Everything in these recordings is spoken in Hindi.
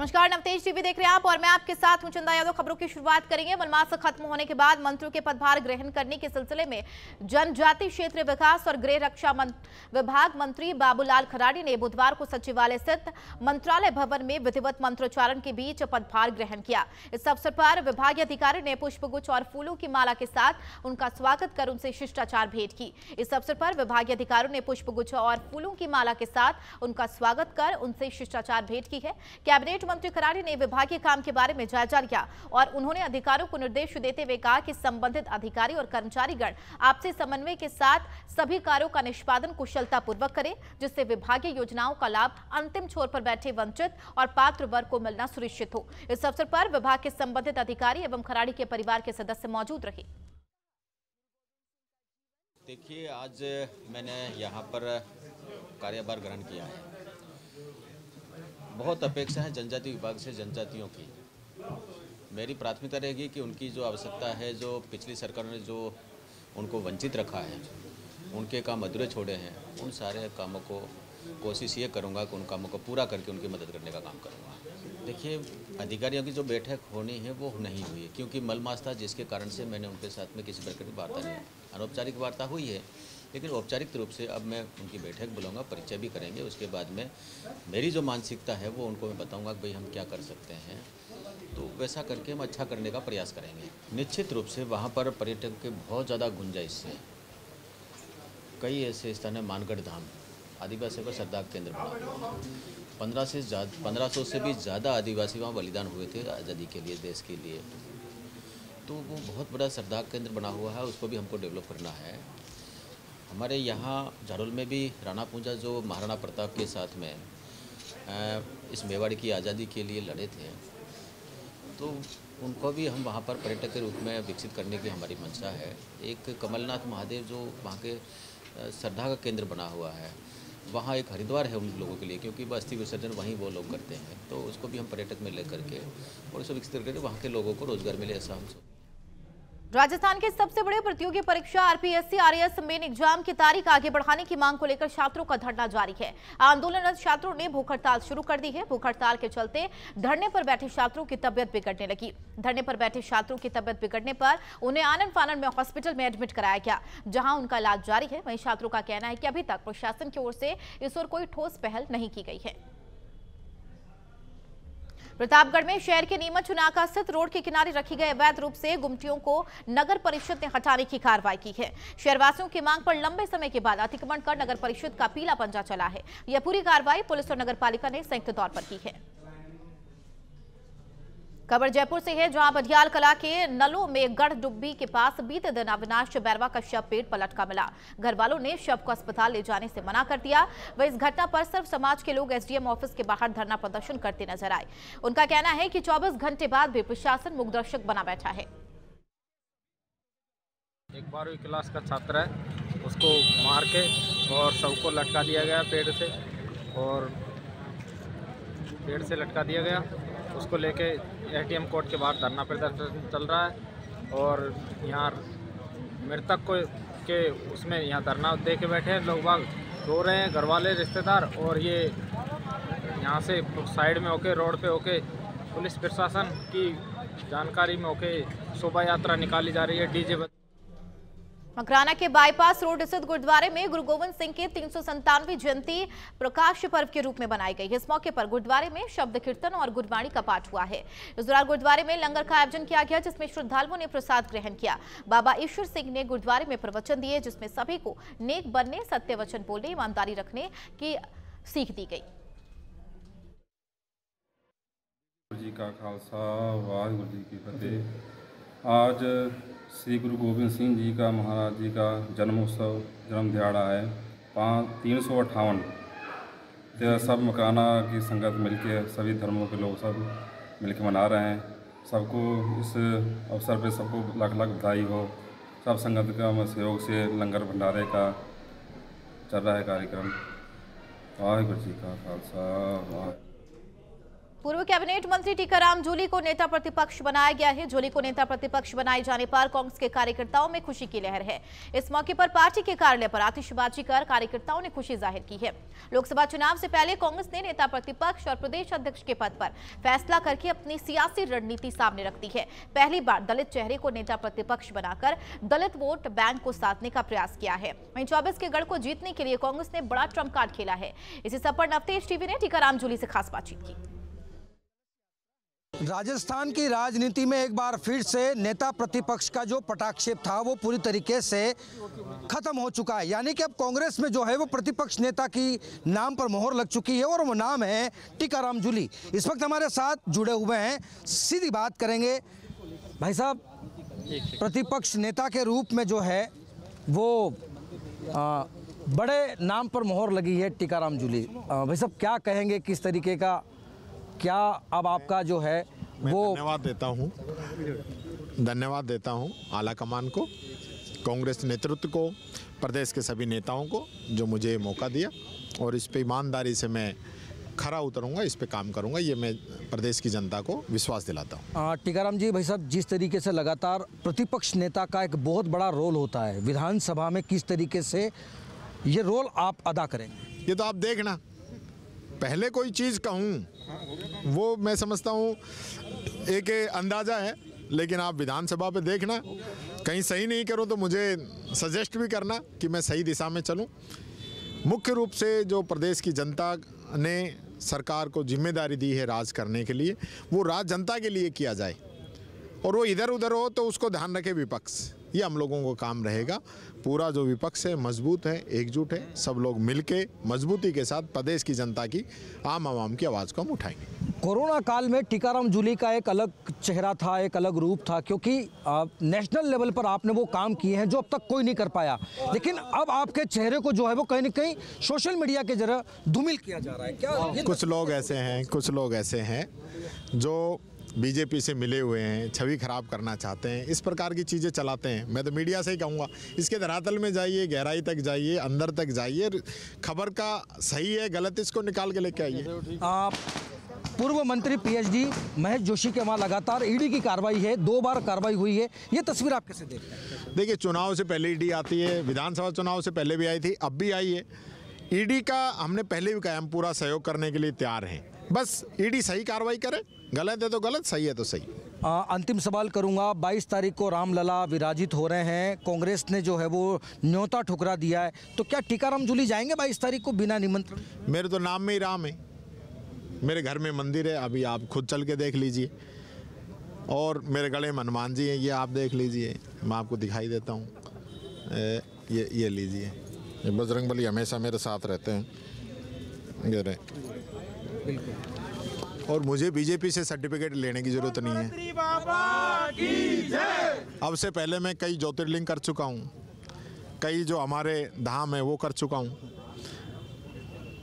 नमस्कार, नवतेज टीवी देख रहे हैं आप और मैं आपके साथ हूं चंदा यादव। खबरों की शुरुआत करेंगे। मलमास खत्म होने के बाद मंत्रियों के पदभार ग्रहण करने के सिलसिले में जनजातीय क्षेत्र विकास और गृह रक्षा विभाग मंत्री बाबूलाल खराड़ी ने बुधवार को सचिवालय स्थित मंत्रालय भवन में विधिवत मंत्रोच्चारण के बीच पदभार ग्रहण किया। इस अवसर पर विभागीय अधिकारी ने पुष्पगुच्छ और फूलों की माला के साथ उनका स्वागत कर उनसे शिष्टाचार भेंट की। इस अवसर पर विभागीय अधिकारियों ने पुष्पगुच्छ और फूलों की माला के साथ उनका स्वागत कर उनसे शिष्टाचार भेंट की है। कैबिनेट मंत्री खराड़ी ने विभागीय काम के बारे में जायजा लिया और उन्होंने अधिकारियों को निर्देश देते हुए कहा कि संबंधित अधिकारी और कर्मचारीगण आपसी समन्वय के साथ सभी कार्यों का निष्पादन कुशलतापूर्वक करें, जिससे विभागीय योजनाओं का लाभ अंतिम छोर पर बैठे वंचित और पात्र वर्ग को मिलना सुनिश्चित हो। इस अवसर पर विभाग के संबंधित अधिकारी एवं खराड़ी के परिवार के सदस्य मौजूद रहे। देखिए, आज मैंने यहाँ पर कार्यभार ग्रहण किया है। बहुत अपेक्षा है जनजाति विभाग से जनजातियों की। मेरी प्राथमिकता रहेगी कि उनकी जो आवश्यकता है, जो पिछली सरकार ने जो उनको वंचित रखा है, उनके काम अधूरे छोड़े हैं, उन सारे कामों को कोशिश ये करूँगा कि उन कामों को पूरा करके उनकी मदद करने का काम करूँगा। देखिए, अधिकारियों की जो बैठक होनी है वो नहीं हुई, क्योंकि मलमास था, जिसके कारण से मैंने उनके साथ में किसी प्रकार की वार्ता नहीं। अनौपचारिक वार्ता हुई है, लेकिन औपचारिक रूप से अब मैं उनकी बैठक बुलाऊंगा, परिचय भी करेंगे। उसके बाद में मेरी जो मानसिकता है वो उनको मैं बताऊंगा कि भाई हम क्या कर सकते हैं, तो वैसा करके हम अच्छा करने का प्रयास करेंगे। निश्चित रूप से वहाँ पर पर्यटक के बहुत ज़्यादा गुंजाइश है। कई ऐसे स्थान है, मानगढ़ धाम आदिवासी का श्रद्धा केंद्र बना, 1500 से भी ज़्यादा आदिवासी वहाँ बलिदान हुए थे आज़ादी के लिए, देश के लिए। तो वो बहुत बड़ा श्रद्धा केंद्र बना हुआ है, उसको भी हमको डेवलप करना है। हमारे यहाँ झारोल में भी राणा पूंजा जो महाराणा प्रताप के साथ में इस मेवाड़ की आज़ादी के लिए लड़े थे, तो उनको भी हम वहाँ पर पर्यटक के रूप में विकसित करने की हमारी मंशा है। एक कमलनाथ महादेव जो वहाँ के श्रद्धा का केंद्र बना हुआ है, वहाँ एक हरिद्वार है उन लोगों के लिए, क्योंकि अस्थि विसर्जन वहीं वो लोग करते हैं। तो उसको भी हम पर्यटक में लेकर के और उसको विकसित करके वहाँ के लोगों को रोजगार मिले, ऐसा हम राजस्थान के सबसे बड़े प्रतियोगी परीक्षा आरपीएससी आरएएस मेन एग्जाम की तारीख आगे बढ़ाने की मांग को लेकर छात्रों का धरना जारी है। आंदोलनरत छात्रों ने भूख हड़ताल शुरू कर दी है। भूख हड़ताल के चलते धरने पर बैठे छात्रों की तबियत बिगड़ने लगी। धरने पर बैठे छात्रों की तबियत बिगड़ने पर उन्हें आनन फानन में हॉस्पिटल में एडमिट कराया गया, जहां उनका इलाज जारी है। वहीं छात्रों का कहना है कि अभी तक प्रशासन की ओर से इस ओर कोई ठोस पहल नहीं की गई है। प्रतापगढ़ में शहर के नीमच नाका स्थित रोड के किनारे रखी गए अवैध रूप से गुमटियों को नगर परिषद ने हटाने की कार्रवाई की है। शहरवासियों की मांग पर लंबे समय के बाद अतिक्रमण कर नगर परिषद का पीला पंजा चला है। यह पूरी कार्रवाई पुलिस और नगर पालिका ने संयुक्त तौर पर की है। खबर जयपुर से है, जहां बधियाल कला के नलों में गढ़ डुब्बी के पास बीते दिन अविनाश बैरवा का शव पेट पलट का मिला। घर वालों ने शव को अस्पताल ले जाने से मना कर दिया। वह इस घटना पर सर्व समाज के लोग एसडीएम ऑफिस के बाहर धरना प्रदर्शन करते नजर आए। उनका कहना है कि 24 घंटे बाद भी प्रशासन मूकदर्शक बना बैठा है। एक 12वीं क्लास का छात्र है, उसको मार के और शव को लटका दिया गया पेड़ से, और पेड़ से लटका दिया गया। उसको लेके एसडीएम कोर्ट के बाहर धरना प्रदर्शन चल रहा है और यहाँ मृतक को के उसमें यहाँ धरना दे के बैठे हैं। लोग बाग रो रहे हैं, घर वाले, रिश्तेदार, और ये यहाँ से साइड में होके, रोड पे होके पुलिस प्रशासन की जानकारी में होके शोभा यात्रा निकाली जा रही है डीजे। मकराना के बाईपास रोड स्थित गुरुद्वारे में गुरु गोविंद सिंह की 397वीं जयंती प्रकाश पर्व के रूप में बनाई गई। इस मौके पर गुरुद्वारे में शब्द कीर्तन और गुरबाणी का पाठ हुआ है। इस दौरान गुरुद्वारे में लंगर का आयोजन किया गया, जिसमें श्रद्धालुओं ने प्रसाद ग्रहण किया। बाबा ईश्वर सिंह ने गुरुद्वारे में प्रवचन दिए, जिसमें सभी को नेक बनने, सत्य वचन बोलने, ईमानदारी रखने की सीख दी गई। जी का खालसा वाहिगुरू जी की फतेह। आज श्री गुरु गोविंद सिंह जी का, महाराज जी का जन्मोत्सव, जन्म दिहाड़ा है 358। तो सब मकाना की संगत मिलके, सभी धर्मों के लोग सब मिलके मना रहे हैं। सबको इस अवसर पे सबको लाख लाख बधाई हो। सब संगत का सहयोग से लंगर भंडारे का चल रहा है कार्यक्रम। वाहिगुरू जी का खालसा वाहिगुरू। पूर्व कैबिनेट मंत्री टीकाराम जूली को नेता प्रतिपक्ष बनाया गया है। जूली को नेता प्रतिपक्ष बनाए जाने पर कांग्रेस के कार्यकर्ताओं में खुशी की लहर है। इस मौके पर पार्टी के कार्यालय पर आतिशबाजी कर कार्यकर्ताओं ने खुशी जाहिर की है। लोकसभा चुनाव से पहले कांग्रेस ने नेता प्रतिपक्ष और प्रदेश अध्यक्ष के पद पर फैसला करके अपनी सियासी रणनीति सामने रखती है। पहली बार दलित चेहरे को नेता प्रतिपक्ष बनाकर दलित वोट बैंक को साधने का प्रयास किया है। वहीं 24 के गढ़ को जीतने के लिए कांग्रेस ने बड़ा ट्रम्प कार्ड खेला है। इसी सब पर नवतेज टीवी ने टीकाराम जूली से खास बातचीत की। राजस्थान की राजनीति में एक बार फिर से नेता प्रतिपक्ष का जो पटाक्षेप था वो पूरी तरीके से खत्म हो चुका है। यानी कि अब कांग्रेस में जो है वो प्रतिपक्ष नेता की नाम पर मोहर लग चुकी है और वो नाम है टीकाराम जूली। इस वक्त हमारे साथ जुड़े हुए हैं, सीधी बात करेंगे। भाई साहब, प्रतिपक्ष नेता के रूप में जो है वो बड़े नाम पर मोहर लगी है टीकाराम जूली। भाई साहब, क्या कहेंगे, किस तरीके का, क्या अब आपका जो है वो? धन्यवाद देता हूँ आला कमान को, कांग्रेस नेतृत्व को, प्रदेश के सभी नेताओं को जो मुझे मौका दिया, और इस पे ईमानदारी से मैं खरा उतरूंगा, इस पे काम करूंगा, ये मैं प्रदेश की जनता को विश्वास दिलाता हूँ। टीकाराम जी, भाई साहब, जिस तरीके से लगातार प्रतिपक्ष नेता का एक बहुत बड़ा रोल होता है विधानसभा में, किस तरीके से ये रोल आप अदा करेंगे? ये तो आप देखना, पहले कोई चीज़ कहूँ वो मैं समझता हूँ एक अंदाज़ा है, लेकिन आप विधानसभा पे देखना, कहीं सही नहीं करूँ तो मुझे सजेस्ट भी करना कि मैं सही दिशा में चलूँ। मुख्य रूप से जो प्रदेश की जनता ने सरकार को जिम्मेदारी दी है राज करने के लिए, वो राज जनता के लिए किया जाए, और वो इधर उधर हो तो उसको ध्यान रखे विपक्ष। ये हम लोगों को काम रहेगा। पूरा जो विपक्ष है मजबूत है, एकजुट है, सब लोग मिलके मजबूती के साथ प्रदेश की जनता की, आम आवाम की आवाज़ को हम उठाएंगे। कोरोना काल में टीकाराम जूली का एक अलग चेहरा था, एक अलग रूप था, क्योंकि नेशनल लेवल पर आपने वो काम किए हैं जो अब तक कोई नहीं कर पाया। लेकिन अब आपके चेहरे को जो है वो कहीं ना कहीं सोशल मीडिया के जरा धूमिल किया जा रहा है। क्या कुछ लोग ऐसे हैं जो बीजेपी से मिले हुए हैं, छवि खराब करना चाहते हैं, इस प्रकार की चीज़ें चलाते हैं। मैं तो मीडिया से ही कहूँगा, इसके धरातल में जाइए, गहराई तक जाइए, अंदर तक जाइए, खबर का सही है गलत इसको निकाल के लेके आइए। पूर्व मंत्री पीएचडी महेश जोशी के वहाँ लगातार ईडी की कार्रवाई है, 2 बार कार्रवाई हुई है, ये तस्वीर आप कैसे देखते हैं? देखिए, चुनाव से पहले ईडी आती है, विधानसभा चुनाव से पहले भी आई थी, अब भी आई है। ईडी का हमने पहले भी कहा, हम पूरा सहयोग करने के लिए तैयार हैं, बस ईडी सही कार्रवाई करे, गलत है तो गलत, सही है तो सही। अंतिम सवाल करूंगा, 22 तारीख को रामलला विराजित हो रहे हैं, कांग्रेस ने जो है वो न्योता ठुकरा दिया है, तो क्या टीकाराम जूली जाएंगे 22 तारीख को बिना निमंत्रण? मेरे तो नाम में ही राम है, मेरे घर में मंदिर है, अभी आप खुद चल के देख लीजिए, और मेरे गले में हनुमान जी हैं, ये आप देख लीजिए, मैं आपको दिखाई देता हूँ, ये लीजिए, बजरंगबली हमेशा मेरे साथ रहते हैं, ये रहे। और मुझे बीजेपी से सर्टिफिकेट लेने की जरूरत नहीं है। अब से पहले मैं कई ज्योतिर्लिंग कर चुका हूँ, कई जो हमारे धाम है वो कर चुका हूँ।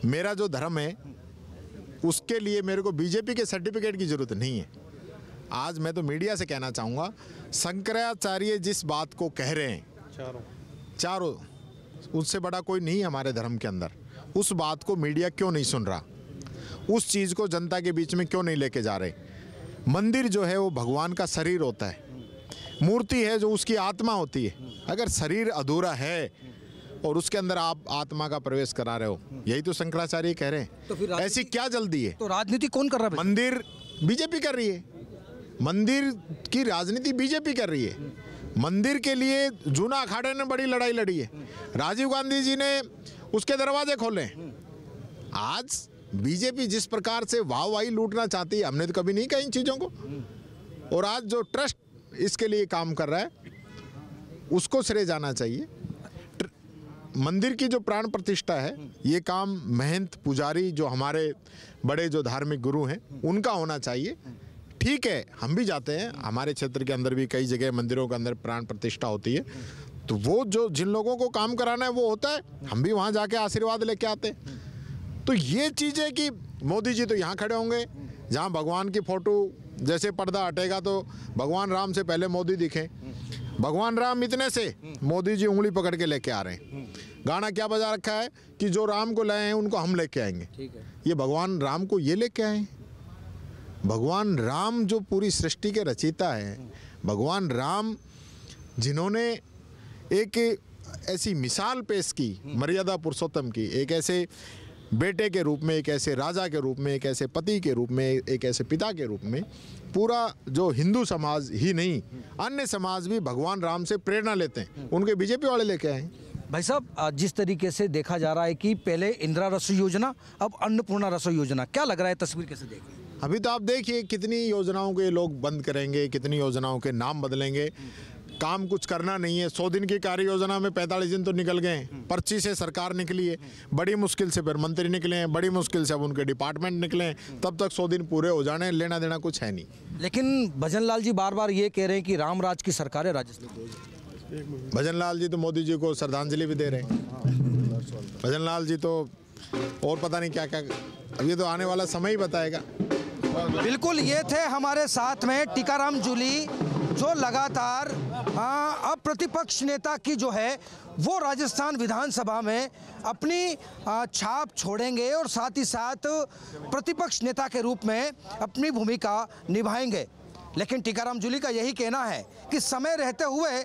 मेरा जो धर्म है उसके लिए मेरे को बीजेपी के सर्टिफिकेट की जरूरत नहीं है। आज मैं तो मीडिया से कहना चाहूँगा, शंकराचार्य जिस बात को कह रहे हैं चारों, उससे बड़ा कोई नहीं हमारे धर्म के अंदर। उस बात को मीडिया क्यों नहीं सुन रहा, उस चीज़ को जनता के बीच में क्यों नहीं लेके जा रहे? मंदिर जो है वो भगवान का शरीर होता है, मूर्ति है जो उसकी आत्मा होती है। अगर शरीर अधूरा है और उसके अंदर आप आत्मा का प्रवेश करा रहे हो, यही तो शंकराचार्य कह रहे हैं। तो फिर ऐसी क्या जल्दी है? तो राजनीति कौन कर रहा है? मंदिर बीजेपी कर रही है, मंदिर की राजनीति बीजेपी कर रही है। मंदिर के लिए जूना अखाड़े ने बड़ी लड़ाई लड़ी है, राजीव गांधी जी ने उसके दरवाजे खोले। आज बीजेपी जिस प्रकार से वाहवाही लूटना चाहती है, हमने तो कभी नहीं कहा इन चीज़ों को, और आज जो ट्रस्ट इसके लिए काम कर रहा है उसको श्रेय जाना चाहिए। मंदिर की जो प्राण प्रतिष्ठा है, ये काम महंत पुजारी जो हमारे बड़े जो धार्मिक गुरु हैं उनका होना चाहिए। ठीक है, हम भी जाते हैं, हमारे क्षेत्र के अंदर भी कई जगह मंदिरों के अंदर प्राण प्रतिष्ठा होती है, तो वो जो जिन लोगों को काम कराना है वो होता है, हम भी वहाँ जाके आशीर्वाद लेके आते हैं। तो ये चीज़ है कि मोदी जी तो यहाँ खड़े होंगे जहाँ भगवान की फ़ोटो, जैसे पर्दा हटेगा तो भगवान राम से पहले मोदी दिखें, भगवान राम इतने से मोदी जी उंगली पकड़ के लेके आ रहे हैं। गाना क्या बजा रखा है कि जो राम को लाए हैं उनको हम लेके आएंगे। ठीक है, ये भगवान राम को ये लेके आए हैं। भगवान राम जो पूरी सृष्टि के रचयिता है, भगवान राम जिन्होंने एक ऐसी मिसाल पेश की मर्यादा पुरुषोत्तम की, एक ऐसे बेटे के रूप में, एक ऐसे राजा के रूप में, एक ऐसे पति के रूप में, एक ऐसे पिता के रूप में, पूरा जो हिंदू समाज ही नहीं अन्य समाज भी भगवान राम से प्रेरणा लेते हैं। उनके बीजेपी वाले लेके आए। भाई साहब, जिस तरीके से देखा जा रहा है कि पहले इंदिरा रसोई योजना, अब अन्नपूर्णा रसोई योजना, क्या लग रहा है, तस्वीर कैसे देख रहे हैं? अभी तो आप देखिए कितनी योजनाओं के लोग बंद करेंगे, कितनी योजनाओं के नाम बदलेंगे। काम कुछ करना नहीं है। 100 दिन की कार्य योजना में 45 दिन तो निकल गए, पर्ची से सरकार निकली है, बड़ी मुश्किल से फिर मंत्री निकले हैं, बड़ी मुश्किल से अब उनके डिपार्टमेंट निकले हैं, तब तक 100 दिन पूरे हो जाने, लेना देना कुछ है नहीं। लेकिन भजन लाल जी बार बार ये कह रहे हैं कि राम राज की सरकार है, राजस्थान। भजन लाल जी तो मोदी जी को श्रद्धांजलि भी दे रहे हैं। भजन लाल जी तो और पता नहीं क्या क्या, अब ये तो आने वाला समय ही बताएगा। बिल्कुल, ये थे हमारे साथ में टीकाराम जूली, जो लगातार अब प्रतिपक्ष नेता की जो है वो राजस्थान विधानसभा में अपनी छाप छोड़ेंगे और साथ ही साथ प्रतिपक्ष नेता के रूप में अपनी भूमिका निभाएंगे। लेकिन टीकाराम जूली का यही कहना है कि समय रहते हुए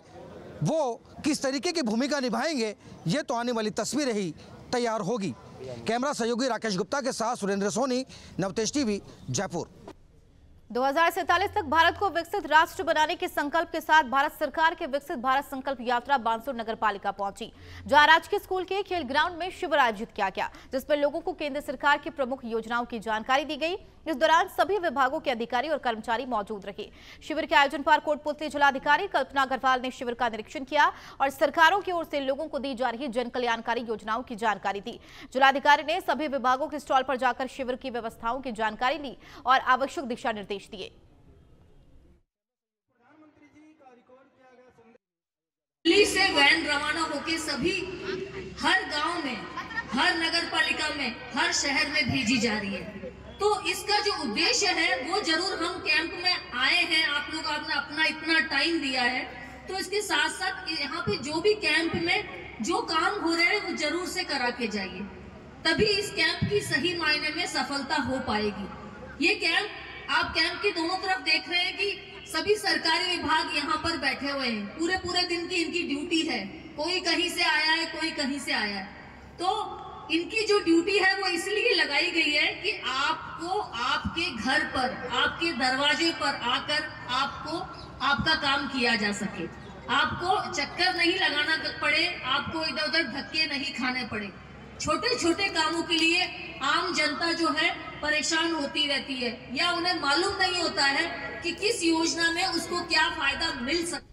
वो किस तरीके की भूमिका निभाएंगे, ये तो आने वाली तस्वीरें ही तैयार होगी। कैमरा सहयोगी राकेश गुप्ता के साथ सुरेंद्र सोनी, नवतेज टीवी, जयपुर। 2047 तक भारत को विकसित राष्ट्र बनाने के संकल्प के साथ भारत सरकार के विकसित भारत संकल्प यात्रा बानसूर नगर पालिका पहुंची, जहां राजकीय स्कूल के खेल ग्राउंड में शिविर आयोजित किया गया, जिसमें लोगों को केंद्र सरकार की प्रमुख योजनाओं की जानकारी दी गई। इस दौरान सभी विभागों के अधिकारी और कर्मचारी मौजूद रहे। शिविर के आयोजन पर कोटपुतली जिलाधिकारी कल्पना अग्रवाल ने शिविर का निरीक्षण किया और सरकारों की ओर से लोगों को दी जा रही जन कल्याणकारी योजनाओं की जानकारी दी। जिलाधिकारी ने सभी विभागों के स्टॉल पर जाकर शिविर की व्यवस्थाओं की जानकारी ली और आवश्यक दिशा निर्देश दिए। दिल्ली से वैन रवाना होकर सभी हर गांव में, हर नगर पालिका में, हर शहर में भेजी जा रही है। तो इसका जो उद्देश्य है वो जरूर, हम कैंप में आए हैं, आप लोग आपने अपना इतना टाइम दिया है, तो इसके साथ साथ यहाँ पे जो भी कैंप में जो काम हो रहे हैं वो जरूर से करा के जाइए, तभी इस कैंप की सही मायने में सफलता हो पाएगी। ये कैंप, आप कैंप के दोनों तरफ देख रहे हैं कि सभी सरकारी विभाग यहाँ पर बैठे हुए हैं, पूरे दिन की इनकी ड्यूटी है, कोई कहीं से आया है, कोई कहीं से आया है। तो इनकी जो ड्यूटी है वो इसलिए लगाई गई है कि आपको आपके घर पर, आपके दरवाजे पर आकर आपको आपका काम किया जा सके, आपको चक्कर नहीं लगाना पड़े, आपको इधर उधर धक्के नहीं खाने पड़े। छोटे छोटे कामों के लिए आम जनता जो है परेशान होती रहती है, या उन्हें मालूम नहीं होता है कि किस योजना में उसको क्या फायदा मिल सकता।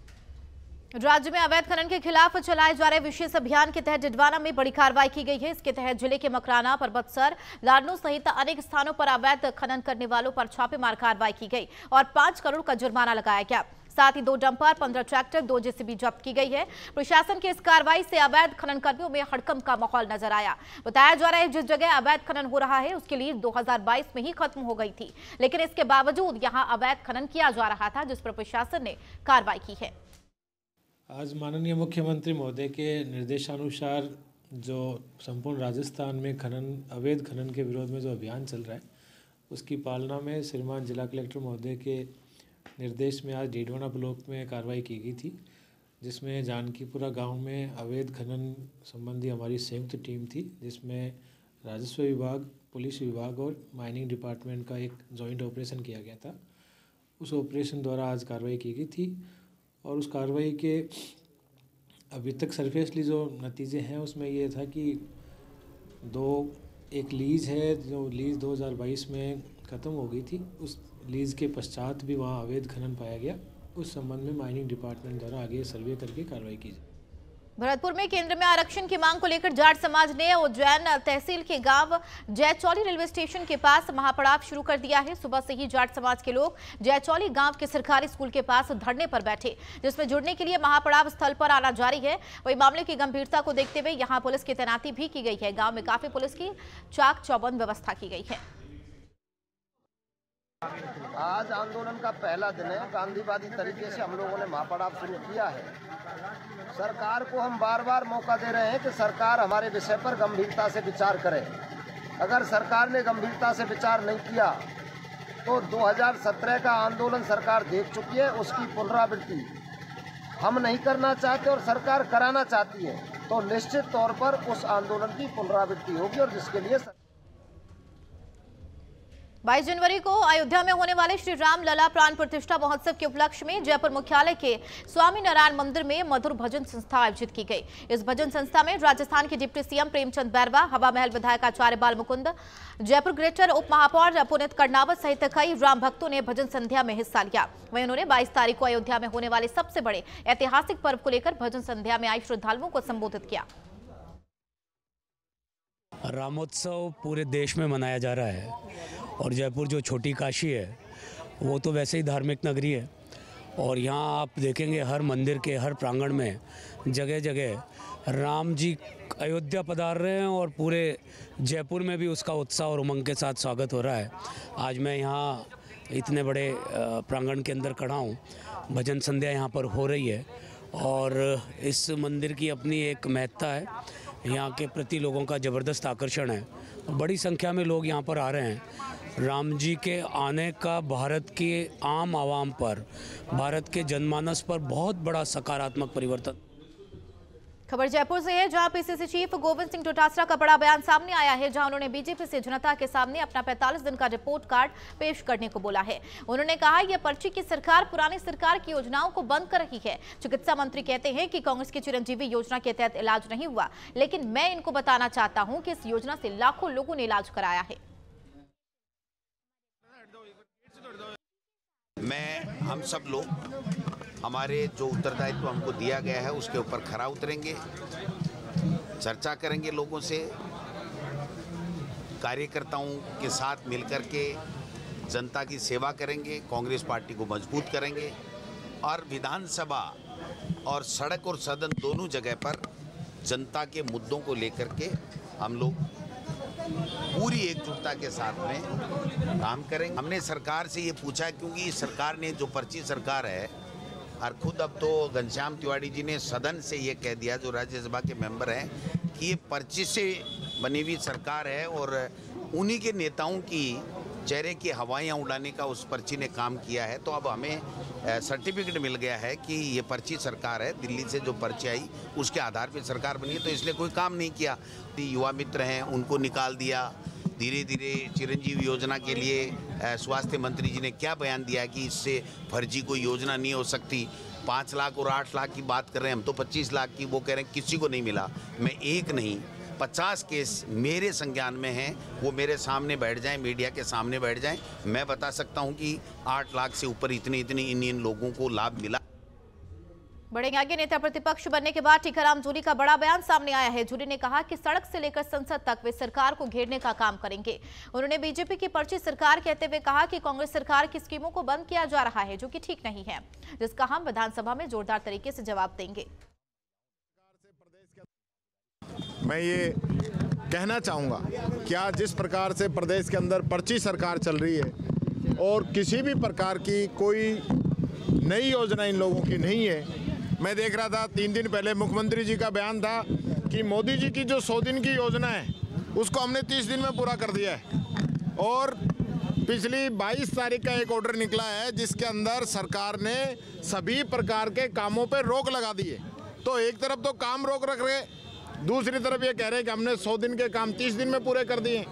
राज्य में अवैध खनन के खिलाफ चलाए जा रहे विशेष अभियान के तहत डिडवाना में बड़ी कार्रवाई की गई है। इसके तहत जिले के मकराना, परबतसर, लाडनू सहित अनेक स्थानों पर अवैध खनन करने वालों पर छापेमार कार्रवाई की गई और 5 करोड़ का जुर्माना लगाया गया। साथ ही 2 डंपर, 15 ट्रैक्टर, 2 जेसीबी जब्त की गई है। प्रशासन की इस कार्रवाई से अवैध खनन कर्मियों में हड़कंप का माहौल नजर आया। बताया जा रहा है जिस जगह अवैध खनन हो रहा है उसकी लीज 2022 में ही खत्म हो गई थी, लेकिन इसके बावजूद यहां अवैध खनन किया जा रहा था, जिस पर प्रशासन ने कार्रवाई की है। आज माननीय मुख्यमंत्री महोदय के निर्देशानुसार जो संपूर्ण राजस्थान में अवैध खनन के विरोध में जो अभियान चल रहा है, उसकी पालना में श्रीमान जिला कलेक्टर महोदय के निर्देश में आज डीडवाना ब्लॉक में कार्रवाई की गई थी, जिसमें जानकीपुरा गांव में अवैध खनन संबंधी हमारी संयुक्त टीम थी, जिसमें राजस्व विभाग, पुलिस विभाग और माइनिंग डिपार्टमेंट का एक जॉइंट ऑपरेशन किया गया था। उस ऑपरेशन द्वारा आज कार्रवाई की गई थी और उस कार्रवाई के अभी तक सरफेसली जो नतीजे हैं उसमें ये था कि एक लीज है जो लीज 2022 में ख़त्म हो गई थी, उस लीज के पश्चात भी वहाँ अवैध खनन पाया गया। उस संबंध में माइनिंग डिपार्टमेंट द्वारा आगे सर्वे करके कार्रवाई की जाए। भरतपुर में केंद्र में आरक्षण की मांग को लेकर जाट समाज ने उज्जैन तहसील के गांव जयचौली रेलवे स्टेशन के पास महापड़ाव शुरू कर दिया है। सुबह से ही जाट समाज के लोग जयचौली गांव के सरकारी स्कूल के पास धरने पर बैठे, जिसमें जुड़ने के लिए महापड़ाव स्थल पर आना जारी है। वही मामले की गंभीरता को देखते हुए यहां पुलिस की तैनाती भी की गई है। गाँव में काफी पुलिस की चाक चौबंद व्यवस्था की गई है। आज आंदोलन का पहला दिन है। गांधीवादी तरीके से हम लोगों ने महापड़ाव शुरू किया है। सरकार को हम बार बार मौका दे रहे हैं कि सरकार हमारे विषय पर गंभीरता से विचार करे। अगर सरकार ने गंभीरता से विचार नहीं किया तो 2017 का आंदोलन सरकार देख चुकी है, उसकी पुनरावृत्ति हम नहीं करना चाहते और सरकार कराना चाहती है, तो निश्चित तौर पर उस आंदोलन की पुनरावृत्ति होगी और जिसके लिए 22 जनवरी को अयोध्या में होने वाले श्री राम लला प्राण प्रतिष्ठा महोत्सव के उपलक्ष्य में जयपुर मुख्यालय के स्वामी नारायण मंदिर में मधुर भजन संस्था आयोजित की गई। इस भजन संस्था में राजस्थान के डिप्टी सीएम प्रेमचंद बैरवा, हवा महल विधायक आचार्य बाल मुकुंद, जयपुर ग्रेटर उप महापौर पुनीत कर्नावत सहित कई राम भक्तों ने भजन संध्या में हिस्सा लिया। वहीं उन्होंने 22 तारीख को अयोध्या में होने वाले सबसे बड़े ऐतिहासिक पर्व को लेकर भजन संध्या में आए श्रद्धालुओं को संबोधित किया। रामोत्सव पूरे देश में मनाया जा रहा है और जयपुर जो छोटी काशी है वो तो वैसे ही धार्मिक नगरी है और यहाँ आप देखेंगे हर मंदिर के हर प्रांगण में जगह जगह राम जी अयोध्या पधार रहे हैं और पूरे जयपुर में भी उसका उत्साह और उमंग के साथ स्वागत हो रहा है। आज मैं यहाँ इतने बड़े प्रांगण के अंदर खड़ा हूँ, भजन संध्या यहाँ पर हो रही है और इस मंदिर की अपनी एक महत्ता है, यहाँ के प्रति लोगों का ज़बरदस्त आकर्षण है, बड़ी संख्या में लोग यहाँ पर आ रहे हैं। राम जी के आने का भारत के आम आवाम पर, भारत के जनमानस पर बहुत बड़ा सकारात्मक परिवर्तन। खबर जयपुर से है, जहां पीसीसी चीफ गोविंद सिंह डोटासरा का बड़ा बयान सामने आया है, जहां उन्होंने बीजेपी से जनता के सामने अपना 45 दिन का रिपोर्ट कार्ड पेश करने को बोला है। उन्होंने कहा यह पर्ची की सरकार पुरानी सरकार की योजनाओं को बंद कर रही है। चिकित्सा मंत्री कहते हैं कि कांग्रेस की चिरंजीवी योजना के तहत इलाज नहीं हुआ, लेकिन मैं इनको बताना चाहता हूं कि इस योजना से लाखों लोगों ने इलाज कराया है। हम सब लोग हमारे जो उत्तरदायित्व हमको दिया गया है उसके ऊपर खरा उतरेंगे, चर्चा करेंगे लोगों से, कार्यकर्ताओं के साथ मिलकर के जनता की सेवा करेंगे, कांग्रेस पार्टी को मजबूत करेंगे और विधानसभा और सड़क और सदन दोनों जगह पर जनता के मुद्दों को लेकर के हम लोग पूरी एकजुटता के साथ में काम करेंगे। हमने सरकार से ये पूछा क्योंकि सरकार ने जो पर्ची सरकार है और खुद अब तो घनश्याम तिवारी जी ने सदन से ये कह दिया, जो राज्यसभा के मेंबर हैं, कि ये पर्ची से बनी हुई सरकार है और उन्हीं के नेताओं की चेहरे की हवाइयाँ उड़ाने का उस पर्ची ने काम किया है। तो अब हमें सर्टिफिकेट मिल गया है कि ये पर्ची सरकार है, दिल्ली से जो पर्ची आई उसके आधार पर सरकार बनी है, तो इसलिए कोई काम नहीं किया। युवा मित्र हैं उनको निकाल दिया, धीरे धीरे चिरंजीवी योजना के लिए स्वास्थ्य मंत्री जी ने क्या बयान दिया कि इससे फर्जी कोई योजना नहीं हो सकती। 5 लाख और 8 लाख की बात कर रहे हैं, हम तो 25 लाख की, वो कह रहे हैं किसी को नहीं मिला। मैं एक नहीं 50 केस मेरे संज्ञान में हैं, वो मेरे सामने बैठ जाएं, मीडिया के सामने बैठ जाएं, मैं बता सकता हूं कि 8 लाख से ऊपर इतने इन लोगों को लाभ मिला। बढ़ेंगे आगे। नेता प्रतिपक्ष बनने के बाद टीकाराम जूली का बड़ा बयान सामने आया है। जूली ने कहा कि सड़क से लेकर संसद तक वे सरकार को घेरने का काम करेंगे। उन्होंने बीजेपी की पर्ची सरकार कहते हुए कहा कि कांग्रेस सरकार की स्कीमों को बंद किया जा रहा है, जो कि ठीक नहीं है, जिसका हम विधानसभा में जोरदार तरीके से जवाब देंगे। मैं ये कहना चाहूँगा, क्या जिस प्रकार से प्रदेश के अंदर पर्ची सरकार चल रही है और किसी भी प्रकार की कोई नई योजना इन लोगों की नहीं है। मैं देख रहा था 3 दिन पहले मुख्यमंत्री जी का बयान था कि मोदी जी की जो 100 दिन की योजना है उसको हमने 30 दिन में पूरा कर दिया है और पिछली 22 तारीख का एक ऑर्डर निकला है जिसके अंदर सरकार ने सभी प्रकार के कामों पर रोक लगा दी है। तो एक तरफ तो काम रोक रख रहे, दूसरी तरफ ये कह रहे हैं कि हमने 100 दिन के काम 30 दिन में पूरे कर दिए।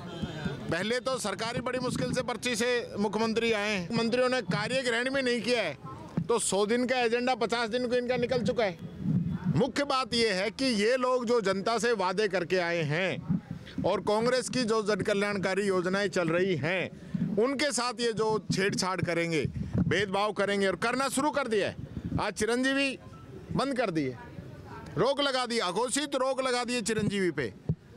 पहले तो सरकारी बड़ी मुश्किल से पर्ची से मुख्यमंत्री आए हैं, मंत्रियों ने कार्य ग्रहण भी नहीं किया है, तो 100 दिन का एजेंडा 50 दिन को इनका निकल चुका है। मुख्य बात यह है कि ये लोग जो जनता से वादे करके आए हैं और कांग्रेस की जो जन कल्याणकारी योजनाएं चल रही हैं उनके साथ ये जो छेड़छाड़ करेंगे, भेदभाव करेंगे और करना शुरू कर दिया है। आज चिरंजीवी बंद कर दिए, रोक लगा दी, अघोषित रोक लगा दी चिरंजीवी पे।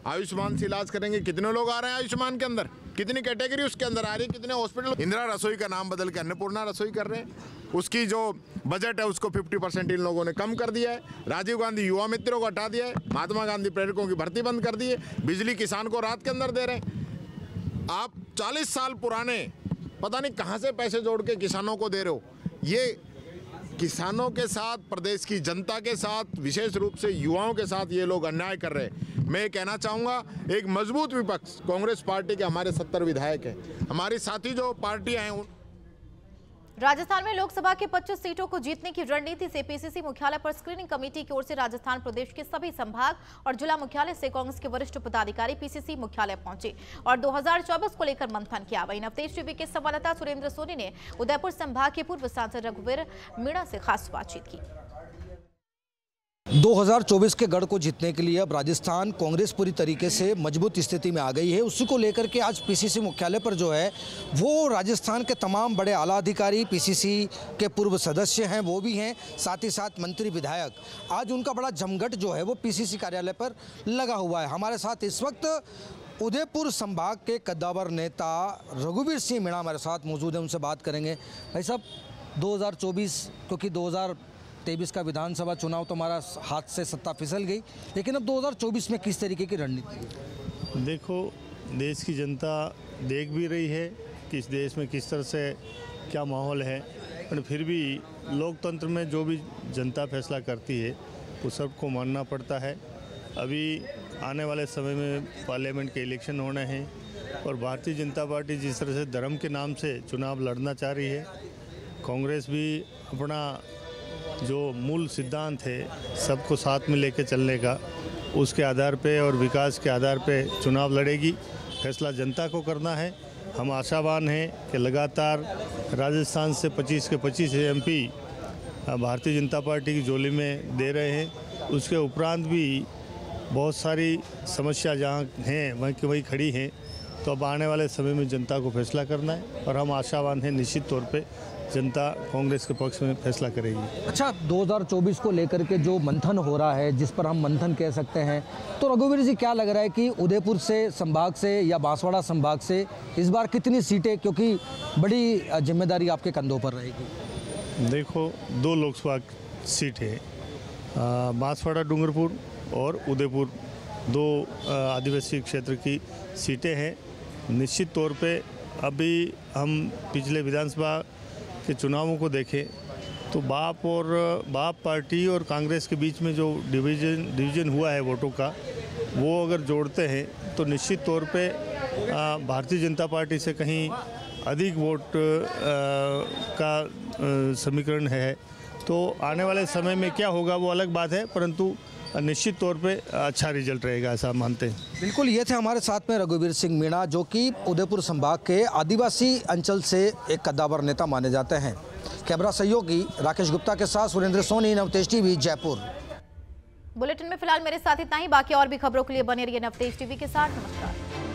आयुष्मान से इलाज करेंगे, कितने लोग आ रहे हैं आयुष्मान के अंदर, कितनी कैटेगरी उसके अंदर आ रही है, कितने हॉस्पिटल। इंदिरा रसोई का नाम बदल के अन्नपूर्णा रसोई कर रहे हैं, उसकी जो बजट है उसको 50% इन लोगों ने कम कर दिया है। राजीव गांधी युवा मित्रों को हटा दिया है, महात्मा गांधी प्रेरकों की भर्ती बंद कर दी है, बिजली किसान को रात के अंदर दे रहे हैं। आप 40 साल पुराने पता नहीं कहाँ से पैसे जोड़ के किसानों को दे रहे हो। ये किसानों के साथ, प्रदेश की जनता के साथ, विशेष रूप से युवाओं के साथ ये लोग अन्याय कर रहे हैं। मैं ये कहना चाहूँगा, एक मजबूत विपक्ष कांग्रेस पार्टी के हमारे 70 विधायक हैं, हमारी साथी जो पार्टियां हैं। राजस्थान में लोकसभा की 25 सीटों को जीतने की रणनीति से पीसीसी मुख्यालय पर स्क्रीनिंग कमेटी की ओर से राजस्थान प्रदेश के सभी संभाग और जिला मुख्यालय से कांग्रेस के वरिष्ठ पदाधिकारी पीसीसी मुख्यालय पहुंचे और 2024 को लेकर मंथन किया। वहीं नवतेज टीवी के संवाददाता सुरेंद्र सोनी ने उदयपुर संभाग के पूर्व सांसद रघुवीर मीणा से खास बातचीत की। 2024 के गढ़ को जीतने के लिए अब राजस्थान कांग्रेस पूरी तरीके से मजबूत स्थिति में आ गई है। उसी को लेकर के आज पीसीसी मुख्यालय पर जो है वो राजस्थान के तमाम बड़े आला अधिकारी, पीसीसी के पूर्व सदस्य हैं वो भी हैं, साथ ही साथ मंत्री विधायक, आज उनका बड़ा जमघट जो है वो पीसीसी कार्यालय पर लगा हुआ है। हमारे साथ इस वक्त उदयपुर संभाग के कद्दावर नेता रघुवीर सिंह मीणा हमारे साथ मौजूद है, उनसे बात करेंगे। भाई साहब, 2024 क्योंकि 2023 का विधानसभा चुनाव तो हमारा हाथ से सत्ता फिसल गई, लेकिन अब 2024 में किस तरीके की रणनीति? देखो, देश की जनता देख भी रही है कि इस देश में किस तरह से क्या माहौल है, पर फिर भी लोकतंत्र में जो भी जनता फैसला करती है वो सबको मानना पड़ता है। अभी आने वाले समय में पार्लियामेंट के इलेक्शन होने हैं और भारतीय जनता पार्टी जिस तरह से धर्म के नाम से चुनाव लड़ना चाह रही है, कांग्रेस भी अपना जो मूल सिद्धांत है सबको साथ में लेकर चलने का, उसके आधार पे और विकास के आधार पे चुनाव लड़ेगी। फैसला जनता को करना है। हम आशावान हैं कि लगातार राजस्थान से 25 के 25 एमपी भारतीय जनता पार्टी की झोली में दे रहे हैं। उसके उपरांत भी बहुत सारी समस्या जहाँ हैं वहीं खड़ी हैं, तो अब आने वाले समय में जनता को फैसला करना है और हम आशावान हैं निश्चित तौर पे जनता कांग्रेस के पक्ष में फैसला करेगी। अच्छा, 2024 को लेकर के जो मंथन हो रहा है, जिस पर हम मंथन कह सकते हैं, तो रघुवीर जी क्या लग रहा है कि उदयपुर से संभाग से या बांसवाड़ा संभाग से इस बार कितनी सीटें, क्योंकि बड़ी जिम्मेदारी आपके कंधों पर रहेगी? देखो, 2 लोकसभा सीट है, बांसवाड़ा डूंगरपुर और उदयपुर, 2 आदिवासी क्षेत्र की सीटें हैं। निश्चित तौर पे अभी हम पिछले विधानसभा के चुनावों को देखें तो बाप पार्टी और कांग्रेस के बीच में जो डिवीज़न हुआ है वोटों का, वो अगर जोड़ते हैं तो निश्चित तौर पे भारतीय जनता पार्टी से कहीं अधिक वोट का समीकरण है। तो आने वाले समय में क्या होगा वो अलग बात है, परंतु निश्चित तौर पे अच्छा रिजल्ट रहेगा ऐसा मानते हैं। बिल्कुल, ये थे हमारे साथ में रघुवीर सिंह मीणा, जो कि उदयपुर संभाग के आदिवासी अंचल से एक कद्दावर नेता माने जाते हैं। कैमरा सहयोगी राकेश गुप्ता के साथ सुरेंद्र सोनी, नवतेज टीवी, जयपुर। बुलेटिन में फिलहाल मेरे साथ इतना ही। बाकी और भी खबरों के लिए बने रहिए नवतेज टीवी के साथ। नमस्कार।